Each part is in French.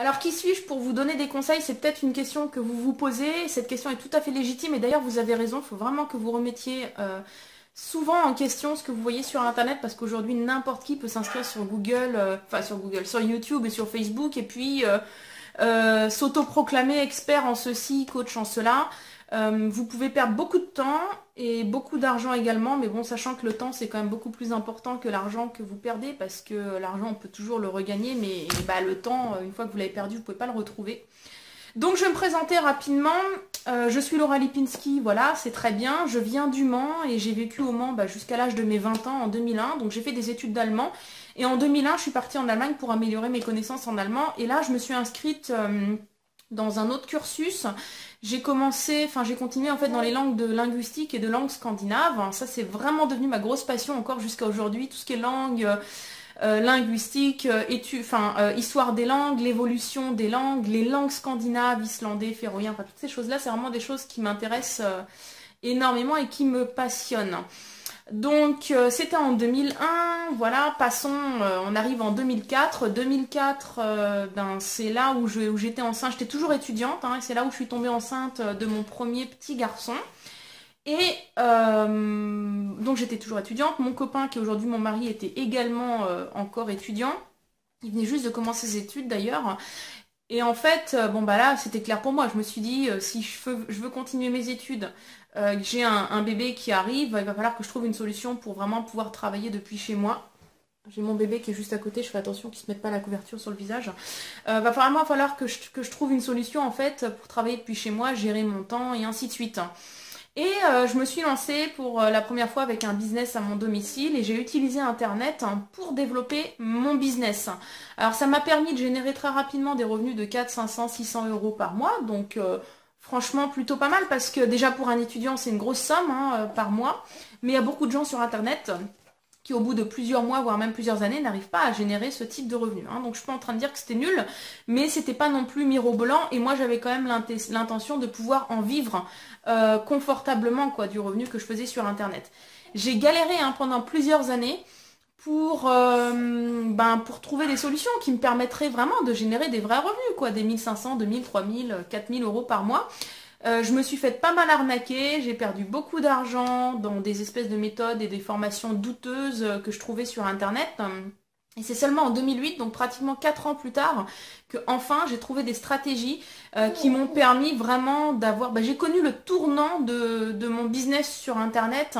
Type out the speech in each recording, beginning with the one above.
Alors, qui suis-je pour vous donner des conseils? C'est peut-être une question que vous vous posez. Cette question est tout à fait légitime et d'ailleurs, vous avez raison. Il faut vraiment que vous remettiez souvent en question ce que vous voyez sur Internet parce qu'aujourd'hui, n'importe qui peut s'inscrire sur Google, sur YouTube et sur Facebook et puis s'autoproclamer expert en ceci, coach en cela. Vous pouvez perdre beaucoup de temps et beaucoup d'argent également, mais bon, sachant que le temps c'est quand même beaucoup plus important que l'argent que vous perdez, parce que l'argent on peut toujours le regagner, mais bah, le temps, une fois que vous l'avez perdu, vous ne pouvez pas le retrouver. Donc je vais me présenter rapidement. Je suis Laura Lipinski, voilà, c'est très bien. Je viens du Mans et j'ai vécu au Mans jusqu'à l'âge de mes 20 ans en 2001, donc j'ai fait des études d'allemand. Et en 2001, je suis partie en Allemagne pour améliorer mes connaissances en allemand. Et là, je me suis inscrite dans un autre cursus. J'ai continué en fait dans les langues de linguistique et de langue scandinave. Ça, c'est vraiment devenu ma grosse passion encore jusqu'à aujourd'hui. Tout ce qui est langue, linguistique, histoire des langues, l'évolution des langues, les langues scandinaves, islandais, féroïen, enfin toutes ces choses-là, c'est vraiment des choses qui m'intéressent énormément et qui me passionnent. Donc c'était en 2001, voilà, passons, on arrive en 2004. 2004, c'est là où j'étais enceinte, j'étais toujours étudiante, hein, et c'est là où je suis tombée enceinte de mon premier petit garçon. Et donc j'étais toujours étudiante, mon copain qui est aujourd'hui mon mari était également encore étudiant, il venait juste de commencer ses études d'ailleurs. Et en fait, bon bah là c'était clair pour moi, je me suis dit si je veux continuer mes études, que j'ai un bébé qui arrive, il va falloir que je trouve une solution pour vraiment pouvoir travailler depuis chez moi. J'ai mon bébé qui est juste à côté, je fais attention qu'il ne se mette pas la couverture sur le visage. Va vraiment falloir que je trouve une solution en fait pour travailler depuis chez moi, gérer mon temps et ainsi de suite. Et je me suis lancée pour la première fois avec un business à mon domicile et j'ai utilisé Internet pour développer mon business. Alors ça m'a permis de générer très rapidement des revenus de 400, 500, 600 euros par mois. Donc franchement plutôt pas mal parce que déjà pour un étudiant c'est une grosse somme par mois. Mais il y a beaucoup de gens sur Internet qui au bout de plusieurs mois, voire même plusieurs années, n'arrivent pas à générer ce type de revenus. Donc je suis pas en train de dire que c'était nul, mais c'était pas non plus mirobolant, et moi j'avais quand même l'intention de pouvoir en vivre confortablement quoi, du revenu que je faisais sur Internet. J'ai galéré pendant plusieurs années pour trouver des solutions qui me permettraient vraiment de générer des vrais revenus, quoi, des 1500, 2000, 3000, 4000 euros par mois. Je me suis fait pas mal arnaquer, j'ai perdu beaucoup d'argent dans des espèces de méthodes et des formations douteuses que je trouvais sur Internet. Et c'est seulement en 2008, donc pratiquement 4 ans plus tard, que enfin j'ai trouvé des stratégies qui m'ont permis vraiment d'avoir... j'ai connu le tournant de mon business sur Internet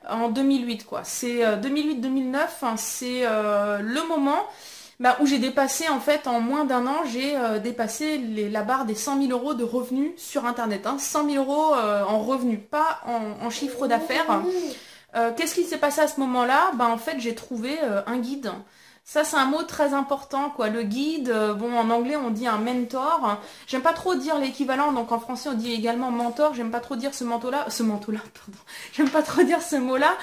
en 2008, quoi. C'est 2008-2009, c'est le moment... où j'ai dépassé, en fait, en moins d'un an, j'ai dépassé la barre des 100 000 euros de revenus sur Internet. 100 000 euros en revenus, pas en chiffre d'affaires. Qu'est-ce qui s'est passé à ce moment-là? En fait, j'ai trouvé un guide. Ça, c'est un mot très important, quoi. Le guide, en anglais, on dit un mentor. J'aime pas trop dire l'équivalent, donc en français, on dit également mentor. J'aime pas trop dire ce manteau-là, pardon. J'aime pas trop dire ce mot-là.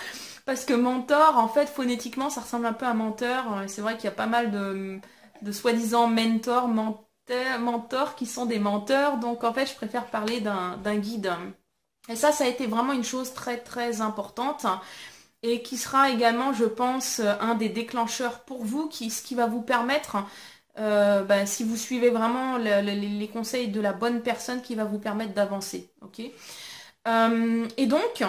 Parce que mentor, en fait, phonétiquement, ça ressemble un peu à menteur. C'est vrai qu'il y a pas mal de soi-disant mentors qui sont des menteurs. Donc, en fait, je préfère parler d'un guide. Et ça a été vraiment une chose très, très importante. Et qui sera également, je pense, un des déclencheurs pour vous, ce qui va vous permettre, si vous suivez vraiment les conseils de la bonne personne, qui va vous permettre d'avancer. Ok. Et donc...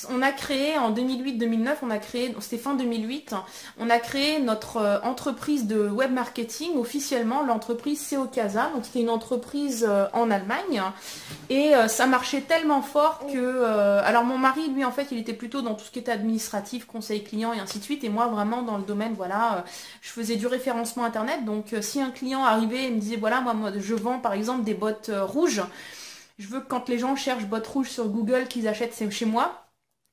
on a créé en 2008-2009, c'était fin 2008, on a créé notre entreprise de web marketing, officiellement l'entreprise CO Casa. Donc c'était une entreprise en Allemagne et ça marchait tellement fort que... alors mon mari, lui en fait, il était plutôt dans tout ce qui était administratif, conseil client et ainsi de suite. Et moi vraiment dans le domaine, voilà, je faisais du référencement Internet. Donc si un client arrivait et me disait, voilà, moi je vends par exemple des bottes rouges, je veux que quand les gens cherchent bottes rouges sur Google, qu'ils achètent chez moi.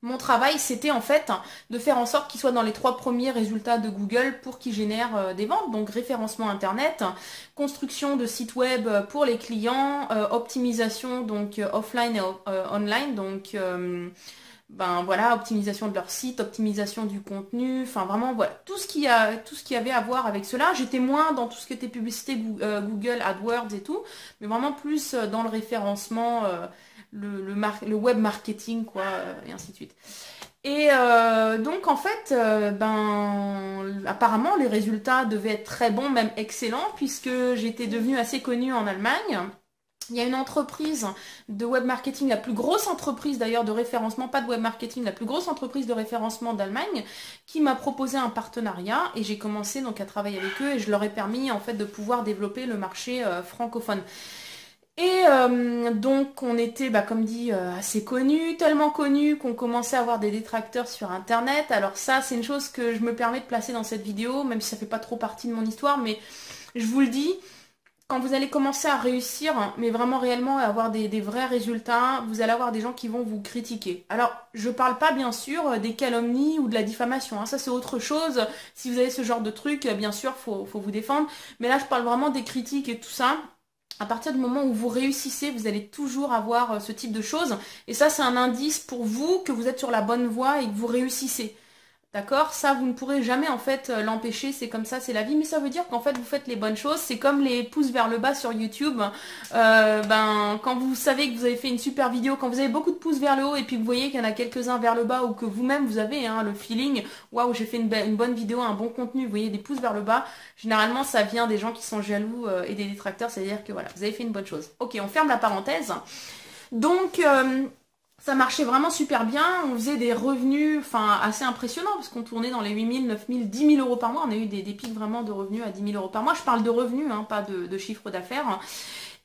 Mon travail, c'était en fait de faire en sorte qu'ils soient dans les 3 premiers résultats de Google pour qu'ils génèrent des ventes. Donc référencement Internet, construction de sites web pour les clients, optimisation donc offline et online. Donc voilà, optimisation de leur site, optimisation du contenu, enfin vraiment voilà, tout ce qui avait à voir avec cela. J'étais moins dans tout ce qui était publicité Google, AdWords et tout, mais vraiment plus dans le référencement, le web marketing, quoi, et ainsi de suite. Et donc en fait, apparemment les résultats devaient être très bons, même excellents, puisque j'étais devenue assez connue en Allemagne. Il y a une entreprise de web marketing, la plus grosse entreprise d'ailleurs de référencement, pas de web marketing, la plus grosse entreprise de référencement d'Allemagne, qui m'a proposé un partenariat et j'ai commencé donc à travailler avec eux et je leur ai permis en fait de pouvoir développer le marché francophone. Et donc on était, comme dit, assez connus, tellement connus qu'on commençait à avoir des détracteurs sur internet. Alors ça c'est une chose que je me permets de placer dans cette vidéo, même si ça fait pas trop partie de mon histoire, mais je vous le dis, quand vous allez commencer à réussir, mais vraiment réellement à avoir des vrais résultats, vous allez avoir des gens qui vont vous critiquer. Alors, je parle pas bien sûr des calomnies ou de la diffamation, hein. Ça c'est autre chose. Si vous avez ce genre de truc, bien sûr, faut vous défendre. Mais là, je parle vraiment des critiques et tout ça. À partir du moment où vous réussissez, vous allez toujours avoir ce type de choses. Et ça, c'est un indice pour vous que vous êtes sur la bonne voie et que vous réussissez. D'accord? Ça, vous ne pourrez jamais en fait l'empêcher, c'est comme ça, c'est la vie, mais ça veut dire qu'en fait vous faites les bonnes choses. C'est comme les pouces vers le bas sur YouTube. Quand vous savez que vous avez fait une super vidéo, quand vous avez beaucoup de pouces vers le haut et puis vous voyez qu'il y en a quelques-uns vers le bas ou que vous-même vous avez le feeling, waouh, j'ai fait une bonne vidéo, un bon contenu, vous voyez des pouces vers le bas, généralement ça vient des gens qui sont jaloux et des détracteurs, c'est-à-dire que voilà, vous avez fait une bonne chose. Ok, on ferme la parenthèse. Donc, ça marchait vraiment super bien, on faisait des revenus assez impressionnants parce qu'on tournait dans les 8 000, 9 000, 10 000 euros par mois. On a eu des pics vraiment de revenus à 10 000 euros par mois. Je parle de revenus, pas de chiffre d'affaires.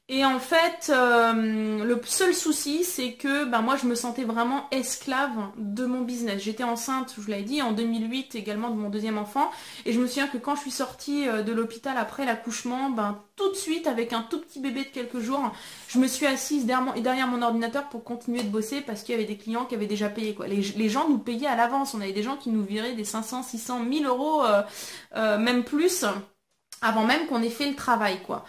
Et en fait, le seul souci, c'est que moi, je me sentais vraiment esclave de mon business. J'étais enceinte, je vous l'avais dit, en 2008 également de mon deuxième enfant. Et je me souviens que quand je suis sortie de l'hôpital après l'accouchement, tout de suite, avec un tout petit bébé de quelques jours, je me suis assise derrière mon ordinateur pour continuer de bosser parce qu'il y avait des clients qui avaient déjà payé, quoi. Les gens nous payaient à l'avance. On avait des gens qui nous viraient des 500, 600, 1000 euros, même plus, avant même qu'on ait fait le travail, quoi.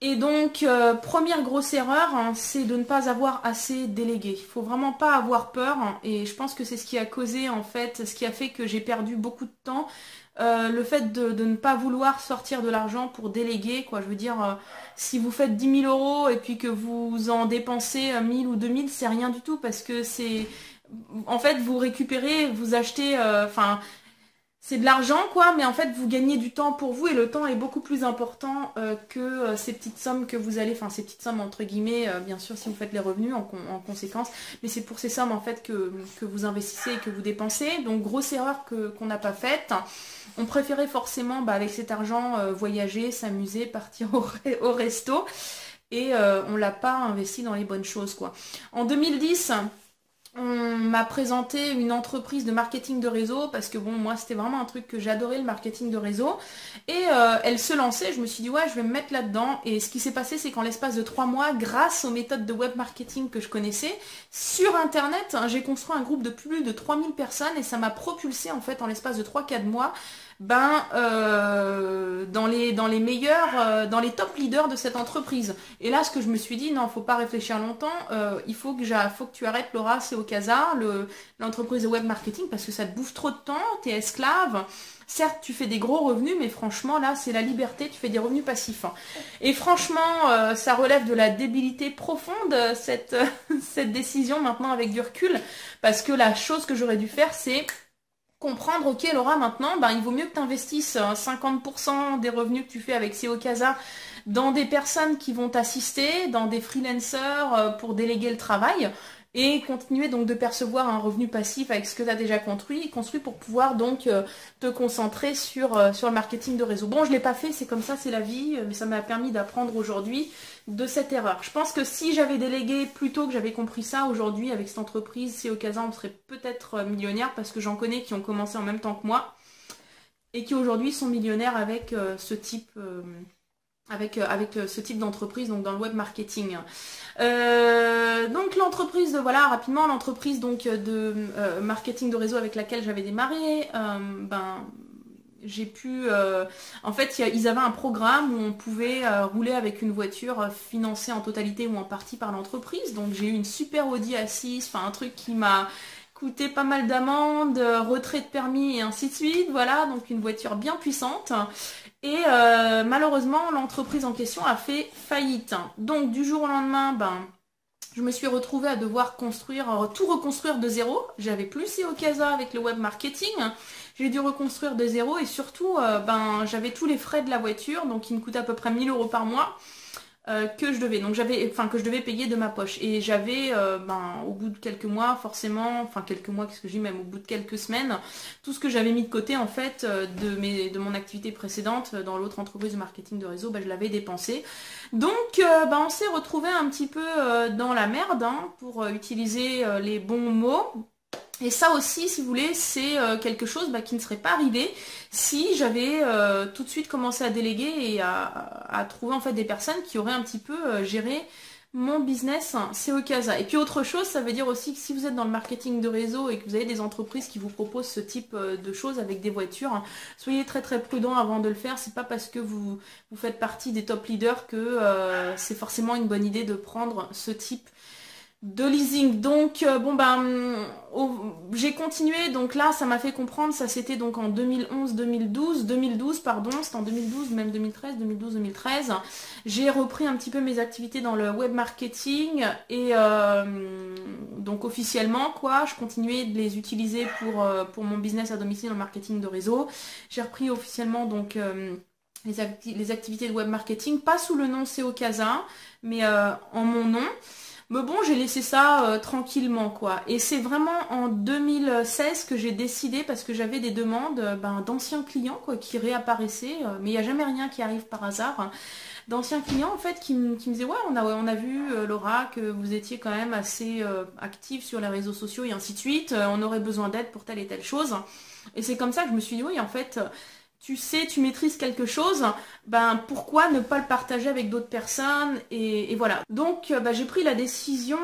Et donc, première grosse erreur, c'est de ne pas avoir assez délégué. Il faut vraiment pas avoir peur, et je pense que c'est ce qui a causé, en fait, ce qui a fait que j'ai perdu beaucoup de temps. Le fait de ne pas vouloir sortir de l'argent pour déléguer, quoi. Je veux dire, si vous faites 10 000 euros et puis que vous en dépensez 1000 ou 2000, c'est rien du tout parce que c'est... En fait, vous récupérez, vous achetez... c'est de l'argent, quoi, mais en fait, vous gagnez du temps pour vous et le temps est beaucoup plus important que ces petites sommes que vous allez, ces petites sommes entre guillemets, bien sûr, si vous faites les revenus en conséquence, mais c'est pour ces sommes, en fait, que vous investissez et que vous dépensez. Donc, grosse erreur qu'on n'a pas faite. On préférait forcément, avec cet argent, voyager, s'amuser, partir au resto, et on l'a pas investi dans les bonnes choses, quoi. En 2010... on m'a présenté une entreprise de marketing de réseau parce que bon, moi c'était vraiment un truc que j'adorais, le marketing de réseau, et elle se lançait. Je me suis dit ouais, je vais me mettre là-dedans, et ce qui s'est passé, c'est qu'en l'espace de 3 mois, grâce aux méthodes de web marketing que je connaissais sur internet, j'ai construit un groupe de plus de 3000 personnes et ça m'a propulsé en fait en l'espace de 3-4 mois dans les meilleurs, dans les top leaders de cette entreprise. Et là, ce que je me suis dit, non, faut pas réfléchir longtemps, il faut que tu arrêtes, Laura, c'est au casa, l'entreprise de web marketing, parce que ça te bouffe trop de temps, t'es esclave. Certes, tu fais des gros revenus, mais franchement, là, c'est la liberté, tu fais des revenus passifs. Et franchement, ça relève de la débilité profonde, cette décision maintenant avec du recul, parce que la chose que j'aurais dû faire, c'est comprendre, ok Laura, maintenant, il vaut mieux que tu investisses 50% des revenus que tu fais avec CO Casa dans des personnes qui vont t'assister, dans des freelancers pour déléguer le travail, et continuer donc de percevoir un revenu passif avec ce que tu as déjà construit pour pouvoir donc te concentrer sur le marketing de réseau. Bon, je ne l'ai pas fait, c'est comme ça, c'est la vie, mais ça m'a permis d'apprendre aujourd'hui de cette erreur. Je pense que si j'avais délégué plus tôt, que j'avais compris ça, aujourd'hui avec cette entreprise, c'est au cas où on serait peut-être millionnaire, parce que j'en connais qui ont commencé en même temps que moi et qui aujourd'hui sont millionnaires avec ce type... avec ce type d'entreprise, donc dans le web marketing. Donc l'entreprise, voilà, rapidement, l'entreprise donc de marketing de réseau avec laquelle j'avais démarré, j'ai pu... en fait, ils avaient un programme où on pouvait rouler avec une voiture financée en totalité ou en partie par l'entreprise. Donc j'ai eu une super Audi A6, un truc qui m'a coûté pas mal d'amendes, retrait de permis et ainsi de suite. Voilà, donc une voiture bien puissante. Et malheureusement, l'entreprise en question a fait faillite. Donc du jour au lendemain, je me suis retrouvée à devoir tout reconstruire de zéro. J'avais plus SEO Casa avec le web marketing. J'ai dû reconstruire de zéro et surtout, j'avais tous les frais de la voiture, donc qui me coûtaient à peu près 1000 € par mois. Que je devais, que je devais payer de ma poche. Et j'avais, au bout de quelques mois, forcément, quelques mois, qu'est-ce que j'ai même au bout de quelques semaines, tout ce que j'avais mis de côté en fait de mon activité précédente dans l'autre entreprise de marketing de réseau, je l'avais dépensé. Donc, on s'est retrouvé un petit peu dans la merde pour utiliser les bons mots. Et ça aussi, si vous voulez, c'est quelque chose qui ne serait pas arrivé si j'avais tout de suite commencé à déléguer et à trouver en fait des personnes qui auraient un petit peu géré mon business SEO Casa. Et puis autre chose, ça veut dire aussi que si vous êtes dans le marketing de réseau et que vous avez des entreprises qui vous proposent ce type de choses avec des voitures, soyez très très prudents avant de le faire. C'est pas parce que vous faites partie des top leaders que c'est forcément une bonne idée de prendre ce type de leasing. Donc j'ai continué, donc là ça m'a fait comprendre, ça c'était donc en 2012 pardon, c'était en 2012, même 2013, j'ai repris un petit peu mes activités dans le web marketing et donc officiellement je continuais de les utiliser pour mon business à domicile en marketing de réseau. J'ai repris officiellement donc les activités de web marketing, pas sous le nom SEO Casa, mais en mon nom. Mais bon, j'ai laissé ça tranquillement Et c'est vraiment en 2016 que j'ai décidé, parce que j'avais des demandes d'anciens clients qui réapparaissaient, mais il n'y a jamais rien qui arrive par hasard. D'anciens clients en fait qui me disaient ouais, on a vu Laura que vous étiez quand même assez active sur les réseaux sociaux et ainsi de suite, on aurait besoin d'aide pour telle et telle chose. Et c'est comme ça que je me suis dit oui, en fait tu sais, tu maîtrises quelque chose, pourquoi ne pas le partager avec d'autres personnes et voilà. Donc j'ai pris la décision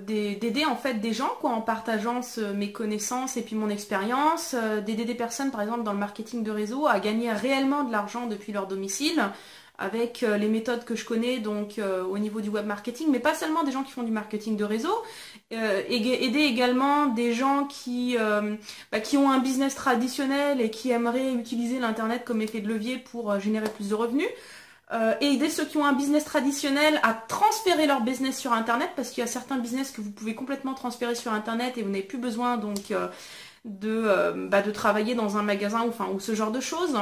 d'aider en fait des gens en partageant mes connaissances et puis mon expérience, d'aider des personnes par exemple dans le marketing de réseau à gagner réellement de l'argent depuis leur domicile, avec les méthodes que je connais donc au niveau du web marketing, mais pas seulement des gens qui font du marketing de réseau, aider également des gens qui ont un business traditionnel et qui aimeraient utiliser l'internet comme effet de levier pour générer plus de revenus, et aider ceux qui ont un business traditionnel à transférer leur business sur internet, parce qu'il y a certains business que vous pouvez complètement transférer sur internet et vous n'avez plus besoin donc de travailler dans un magasin ou ce genre de choses,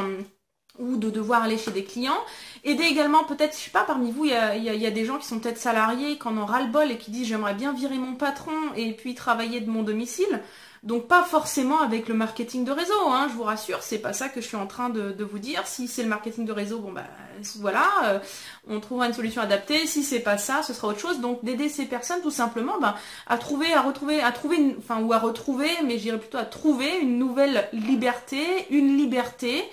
ou de devoir aller chez des clients. Aider également peut-être, je sais pas, parmi vous, il y a des gens qui sont peut-être salariés, qui en ont ras-le-bol et qui disent j'aimerais bien virer mon patron et puis travailler de mon domicile. Donc pas forcément avec le marketing de réseau, je vous rassure, c'est pas ça que je suis en train de vous dire. Si c'est le marketing de réseau, voilà, on trouvera une solution adaptée. Si c'est pas ça, ce sera autre chose. Donc d'aider ces personnes tout simplement à retrouver, mais je dirais plutôt à trouver une nouvelle liberté, une liberté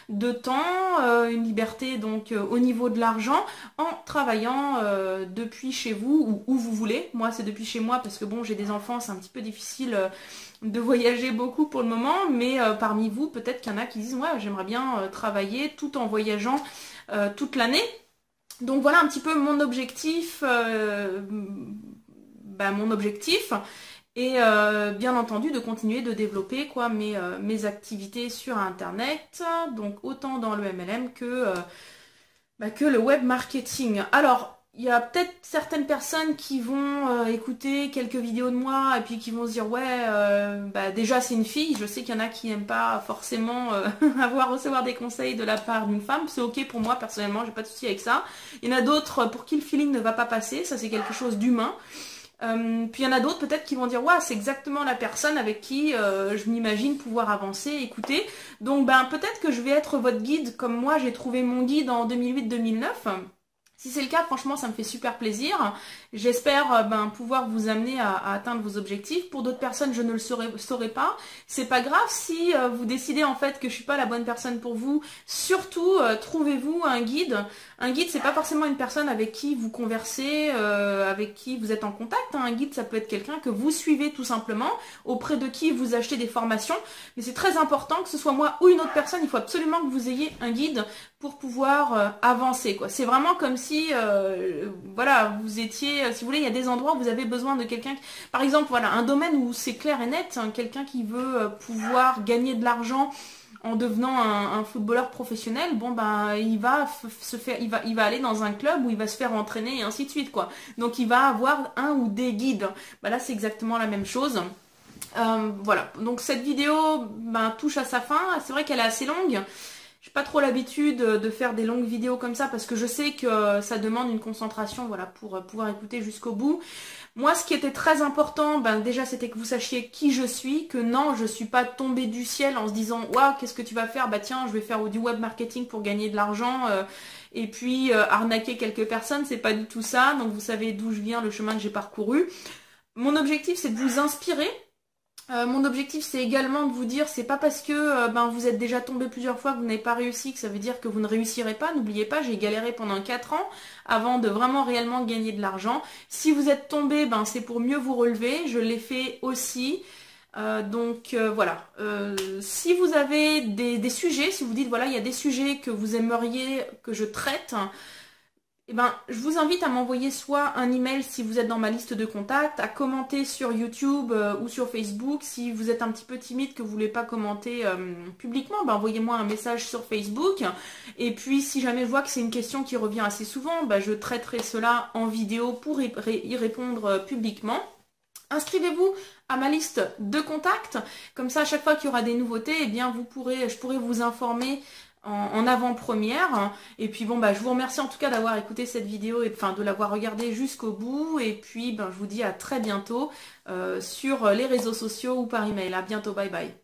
de temps, une liberté donc au niveau de l'argent, en travaillant depuis chez vous ou où vous voulez. Moi c'est depuis chez moi parce que bon, j'ai des enfants, c'est un petit peu difficile de voyager beaucoup pour le moment, mais parmi vous peut-être qu'il y en a qui disent ouais, j'aimerais bien travailler tout en voyageant toute l'année. Donc voilà un petit peu mon objectif, et bien entendu de continuer de développer mes activités sur internet, donc autant dans le MLM que le web marketing. Alors il y a peut-être certaines personnes qui vont écouter quelques vidéos de moi et puis qui vont se dire ouais, déjà c'est une fille, je sais qu'il y en a qui n'aiment pas forcément recevoir des conseils de la part d'une femme, c'est ok pour moi personnellement, j'ai pas de souci avec ça. Il y en a d'autres pour qui le feeling ne va pas passer, ça c'est quelque chose d'humain. Puis il y en a d'autres peut-être qui vont dire ouais, c'est exactement la personne avec qui je m'imagine pouvoir avancer, écouter. Donc peut-être que je vais être votre guide comme moi j'ai trouvé mon guide en 2008-2009. Si c'est le cas, franchement, ça me fait super plaisir. J'espère pouvoir vous amener à atteindre vos objectifs. Pour d'autres personnes, je ne le saurais pas. C'est pas grave si vous décidez en fait que je suis pas la bonne personne pour vous. Surtout, trouvez-vous un guide. Un guide, c'est pas forcément une personne avec qui vous conversez, avec qui vous êtes en contact. Un guide, ça peut être quelqu'un que vous suivez tout simplement, auprès de qui vous achetez des formations. Mais c'est très important que ce soit moi ou une autre personne. Il faut absolument que vous ayez un guide pour pouvoir avancer. C'est vraiment comme si, vous étiez, si vous voulez, il y a des endroits où vous avez besoin de quelqu'un, par exemple, un domaine où c'est clair et net, quelqu'un qui veut pouvoir gagner de l'argent en devenant un footballeur professionnel, bon ben il va il va aller dans un club où il va se faire entraîner et ainsi de suite quoi. Donc il va avoir un ou des guides. Ben là c'est exactement la même chose. Voilà, donc cette vidéo ben, touche à sa fin. C'est vrai qu'elle est assez longue. J'ai pas trop l'habitude de faire des longues vidéos comme ça parce que je sais que ça demande une concentration, voilà, pour pouvoir écouter jusqu'au bout. Moi, ce qui était très important, ben déjà, c'était que vous sachiez qui je suis, que non, je suis pas tombée du ciel en se disant, waouh, qu'est-ce que tu vas faire? Bah tiens, je vais faire du web marketing pour gagner de l'argent et puis arnaquer quelques personnes. C'est pas du tout ça. Donc vous savez d'où je viens, le chemin que j'ai parcouru. Mon objectif, c'est de vous inspirer. Mon objectif c'est également de vous dire c'est pas parce que ben, vous êtes déjà tombé plusieurs fois que vous n'avez pas réussi que ça veut dire que vous ne réussirez pas. N'oubliez pas, j'ai galéré pendant 4 ans avant de vraiment réellement gagner de l'argent. Si vous êtes tombé, ben, c'est pour mieux vous relever, je l'ai fait aussi. Donc voilà, si vous avez des sujets, si vous dites voilà il y a des sujets que vous aimeriez que je traite, eh ben, je vous invite à m'envoyer soit un email si vous êtes dans ma liste de contacts, à commenter sur YouTube ou sur Facebook. Si vous êtes un petit peu timide, que vous voulez pas commenter publiquement, ben, envoyez-moi un message sur Facebook. Et puis si jamais je vois que c'est une question qui revient assez souvent, ben, je traiterai cela en vidéo pour y répondre publiquement. Inscrivez-vous à ma liste de contacts, comme ça à chaque fois qu'il y aura des nouveautés, eh bien je pourrai vous informer en avant-première. Et puis bon bah je vous remercie en tout cas d'avoir écouté cette vidéo et enfin de l'avoir regardée jusqu'au bout. Et puis ben, je vous dis à très bientôt sur les réseaux sociaux ou par email. À bientôt, bye bye.